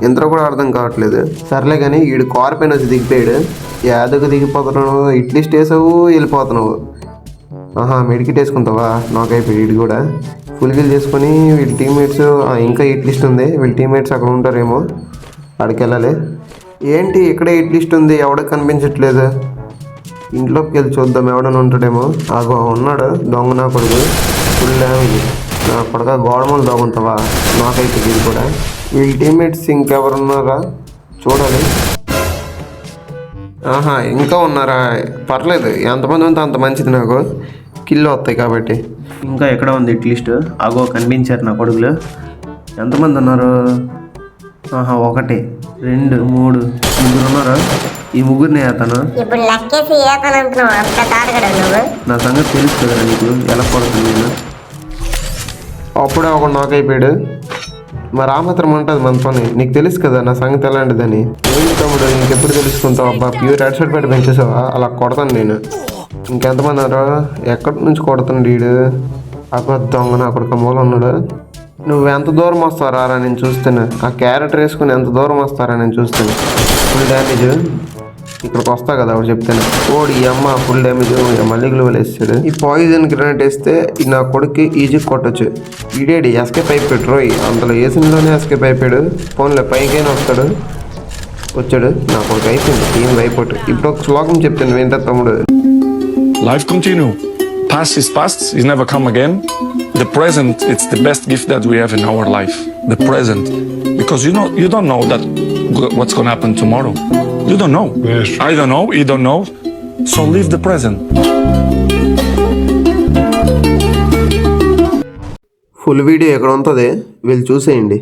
ఎంతలో కూడా అర్థం కావట్లేదు. సర్లే కానీ వీడు కార్ పైన వచ్చి దిగిపోయాడు. యాదకు దిగిపోతున్నావు, ఇడ్లీ స్టేసావు వెళ్ళిపోతున్నావు. మెడికిట్ వేసుకుంటావా? నాకైపోయి వీడు కూడా ఫుల్ గిల్ చేసుకొని వీళ్ళ టీమ్మేట్స్ ఇంకా హిట్ లిస్ట్ ఉంది. వీళ్ళ టీమ్మేట్స్ అక్కడ ఉంటారేమో, అక్కడికి వెళ్ళాలి. ఏంటి ఇక్కడే హిట్ లిస్ట్ ఉంది, ఎవడకి కనిపించట్లేదు. ఇంట్లోకి వెళ్ళి చూద్దాం, ఎవడన్నా ఉంటాడేమో. ఉన్నాడు దొంగ నా కొడుకు. Full damage. నా కొడుక గోడమలు దొంగతావా? నాకైతే ఇది కూడా. వీళ్ళ టీమ్మేట్స్ ఇంకెవరున్నారా చూడాలి. ఇంకా ఉన్నారా? పర్లేదు, ఎంతమంది ఉంటే అంత మంచిది. నాకు కిల్లు వస్తాయి కాబట్టి. ఇంకా ఎక్కడ ఉంది అట్లీస్ట్? కనిపించారు నా కొడుకులు. ఎంతమంది ఉన్నారు? 1 2 3 ముగ్గురు ఉన్నారు. ఈ ముగ్గురిని వేస్తాను. నా సంగతి తెలుసు కదా నీకు, ఎలా పడుతుంది నేను. అప్పుడే ఒక నాకైపోయాడు. మరి ఆ మాత్రం ఉంటుంది మన పని. నీకు తెలుసు కదా నా సంగతి ఎలాంటిదని. ఏంటి తమ్ముడు ఇంకెప్పుడు తెలుసుకుంటావు? ప్యూర్ హెడ్ షాట్ పెట్టి పెంచేసావా? అలా కొడతాను నేను. ఇంకెంతమంది అన్నారు? ఎక్కడి నుంచి కొడుతుంది వీడు? దొంగ నా కొడుకు మూల ఉన్నాడు. నువ్వు ఎంత దూరం వస్తారా నేను చూస్తాను. ఆ క్యారెక్టర్ వేసుకుని ఎంత దూరం వస్తారా నేను చూస్తాను. Full damage. ఇక్కడికి వస్తా కదా అప్పుడు చెప్తాను. ఓడి అమ్మ ఫుల్ డ్యామేజ్. మళ్ళీ గ్లూవల్ వేస్తాడు. ఈ పాయిజన్ గ్రానైట్ వేస్తే నా కొడుకు ఈజీ కొట్టచ్చు. ఈడేడి ఎస్కేప్ అయిపోయాడు. అంతలో వేసినలోనే ఎస్కేప్ అయిపోయాడు. ఫోన్లో పైకైనా వస్తాడు. వచ్చాడు. నా కొడుకు అయిపోయింది. టీం అయిపోయాడు. ఇప్పుడు ఒక శ్లోకం చెప్తాను వింటా తమ్ముడు. Life continue. Past is past. It's never come again. The present, it's the best gift that we have in our life. The present, because you don't know that what's gonna happen tomorrow. You don't know. Yes. I don't know. You don't know. So live the present. Full video ఎక్కడ ఉంటుంది వెళ్ళి చూసేయండి.